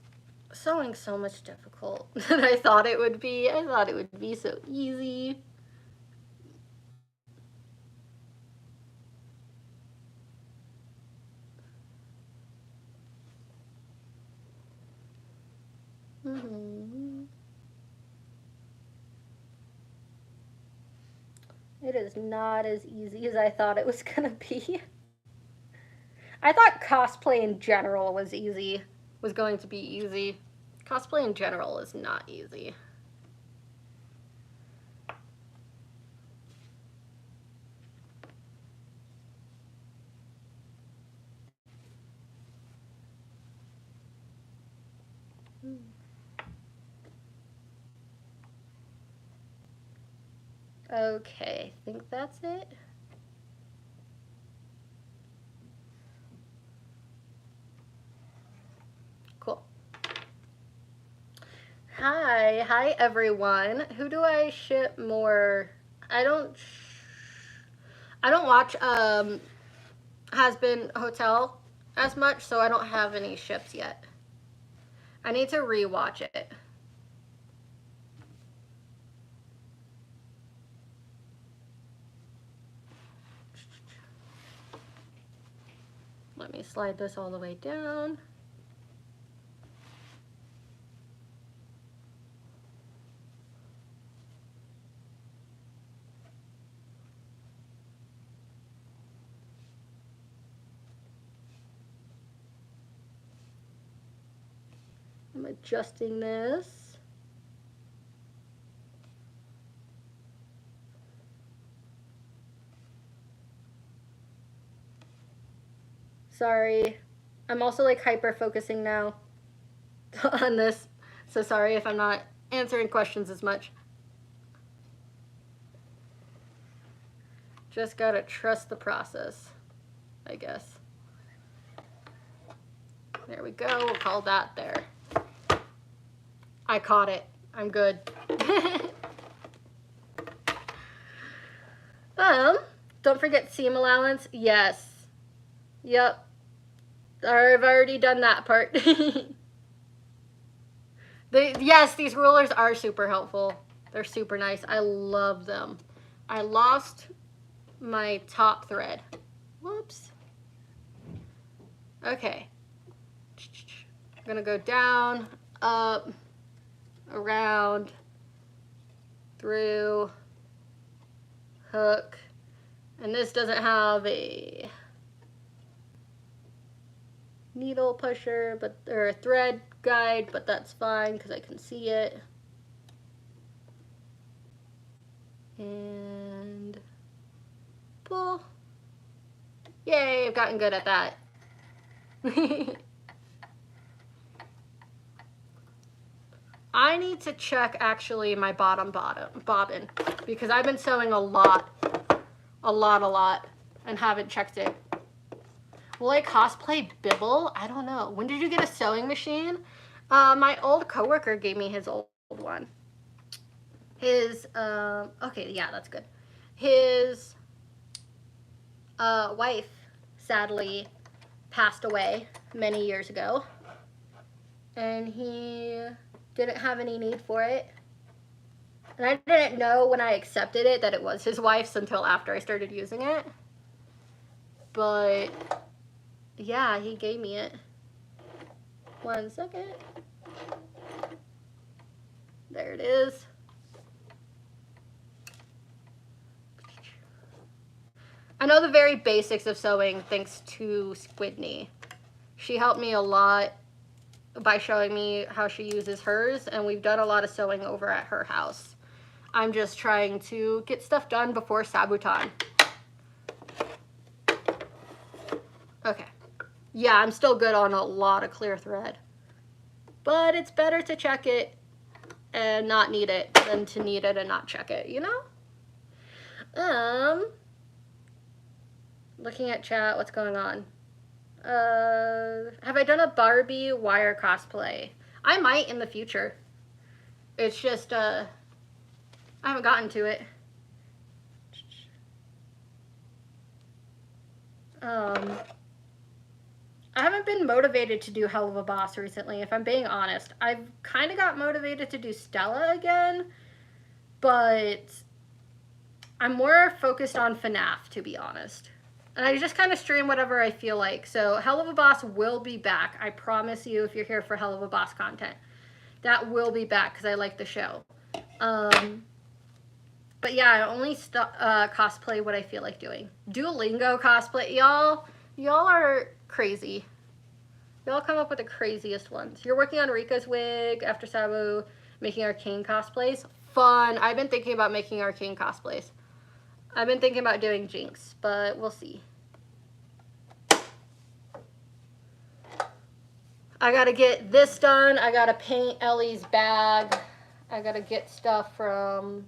Speaker 1: sewing so much difficult than I thought it would be. I thought it would be so easy. It is not as easy as I thought it was gonna be. I thought cosplay in general was going to be easy. Cosplay in general is not easy. Okay, I think that's it. Cool. Hi everyone. Who do I ship more? I don't watch Has Been Hotel as much, so I don't have any ships yet. I need to rewatch it. Let me slide this all the way down. I'm adjusting this. Sorry. I'm also like hyper focusing now on this. So sorry if I'm not answering questions as much. Just gotta trust the process, I guess. There we go. We'll call that there. I caught it. I'm good. Don't forget seam allowance. Yes. Yep. I've already done that part. Yes, these rulers are super helpful. They're super nice. I love them. I lost my top thread. Whoops. Okay. I'm gonna go down, up, around, through, hook. And this doesn't have a needle pusher, or a thread guide, but that's fine because I can see it. And pull. Yay, I've gotten good at that. I need to check actually my bottom bobbin because I've been sewing a lot, and haven't checked it. Will I cosplay Bibble? I don't know. When did you get a sewing machine? My old coworker gave me his old one. His, okay, yeah, that's good. His wife, sadly, passed away many years ago. And he didn't have any need for it. And I didn't know when I accepted it that it was his wife's until after I started using it. But yeah, he gave me it. 1 second. There it is. I know the very basics of sewing thanks to Squidney. She helped me a lot by showing me how she uses hers, and we've done a lot of sewing over at her house. I'm just trying to get stuff done before Sabuton. Okay. Yeah, I'm still good on a lot of clear thread. But it's better to check it and not need it than to need it and not check it, you know? Looking at chat, what's going on? Have I done a Barbie wire cosplay? I might in the future. It's just, I haven't gotten to it. I haven't been motivated to do Hell of a Boss recently, if I'm being honest. I've kind of got motivated to do Stella again, but I'm more focused on FNAF, to be honest. And I just kind of stream whatever I feel like. So Hell of a Boss will be back. I promise you, if you're here for Hell of a Boss content. That will be back because I like the show. But yeah, I only cosplay what I feel like doing. Duolingo cosplay. Y'all are crazy. Y'all come up with the craziest ones. You're working on Rika's wig after Sabu, making arcane cosplays. Fun. I've been thinking about making arcane cosplays. I've been thinking about doing Jinx, but we'll see. I gotta get this done. I gotta paint Ellie's bag. I gotta get stuff from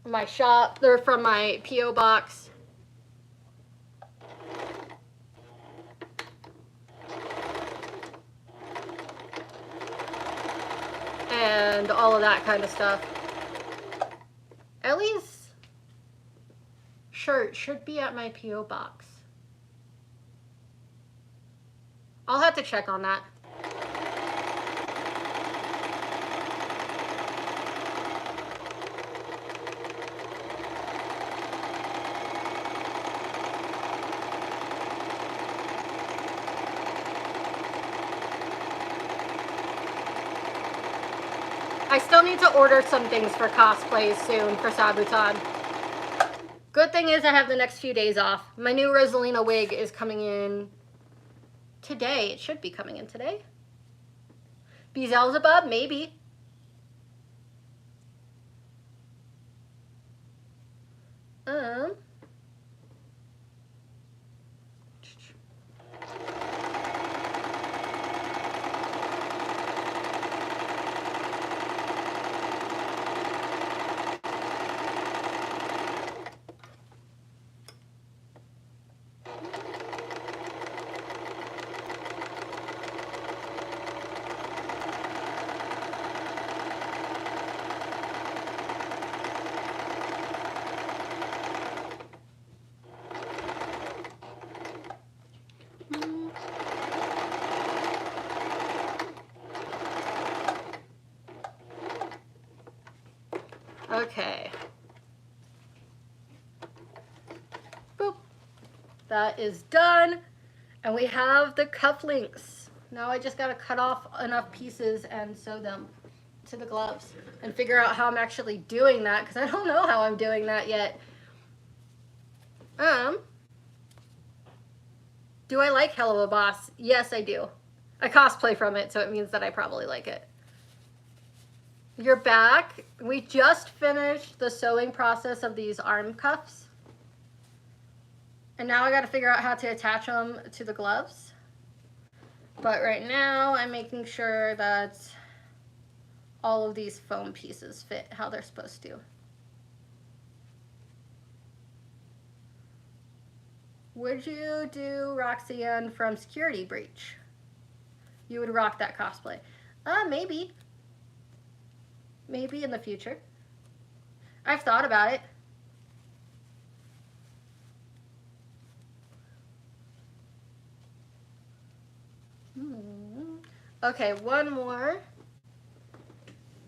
Speaker 1: my shop. They're from my P.O. box. And all of that kind of stuff. Ellie's shirt should be at my P.O. box. I'll have to check on that. I still need to order some things for cosplays soon for Sabuton. Good thing is I have the next few days off. My new Rosalina wig is coming in today. It should be coming in today. Beelzebub, maybe. Okay. Boop. That is done. And we have the cufflinks. Now I just gotta cut off enough pieces and sew them to the gloves and figure out how I'm actually doing that, because I don't know how I'm doing that yet. Do I like Hello a Boss? Yes, I do. I cosplay from it, so it means that I probably like it. You're back. We just finished the sewing process of these arm cuffs. And now I got to figure out how to attach them to the gloves. But right now I'm making sure that all of these foam pieces fit how they're supposed to. Would you do Roxanne from Security Breach? You would rock that cosplay. Maybe. Maybe in the future. I've thought about it. Okay, one more.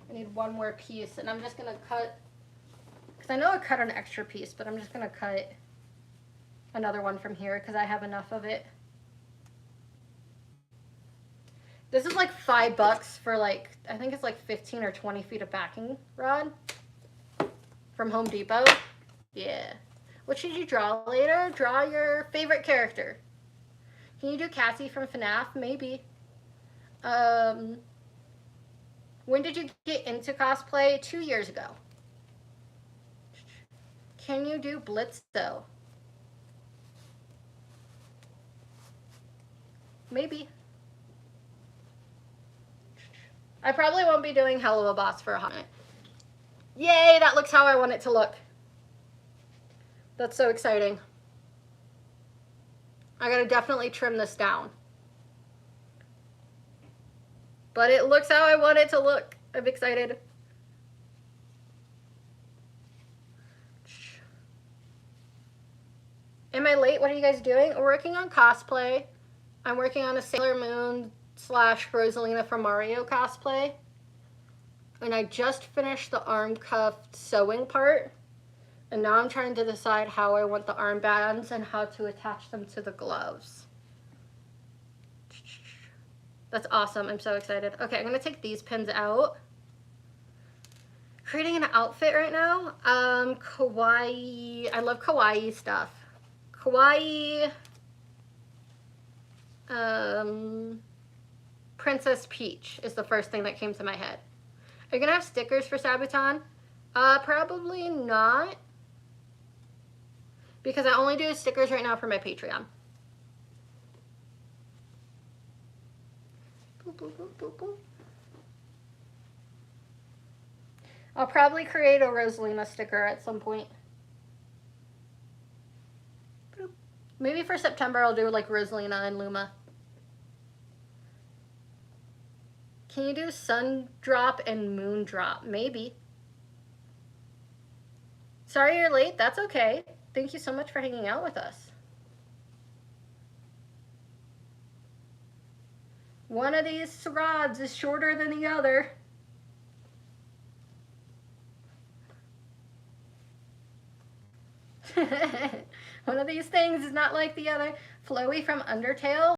Speaker 1: I need one more piece, and I'm just gonna cut, because I know I cut an extra piece, but I'm just gonna cut another one from here because I have enough of it. This is like $5 for like, I think it's like 15 or 20 feet of backing rod from Home Depot. Yeah. What should you draw later? Draw your favorite character. Can you do Cassie from FNAF? Maybe. When did you get into cosplay? 2 years ago. Can you do Blitz though? Maybe. I probably won't be doing Hello a Boss for a hot minute. Yay, that looks how I want it to look. That's so exciting. I gotta definitely trim this down. But it looks how I want it to look. I'm excited. Am I late? What are you guys doing? We're working on cosplay. I'm working on a Sailor Moon / Rosalina from Mario cosplay. And I just finished the arm cuff sewing part. And now I'm trying to decide how I want the armbands and how to attach them to the gloves. That's awesome. I'm so excited. Okay, I'm going to take these pins out. Creating an outfit right now. Kawaii. I love kawaii stuff. Kawaii. Princess Peach is the first thing that came to my head. Are you going to have stickers for Sabaton? Probably not. Because I only do stickers right now for my Patreon. Boop, boop, boop, boop, boop. I'll probably create a Rosalina sticker at some point. Boop. Maybe for September I'll do like Rosalina and Luma. Can you do Sun Drop and Moon Drop? Maybe. Sorry you're late. That's okay. Thank you so much for hanging out with us. One of these rods is shorter than the other. One of these things is not like the other. Flowy from Undertale.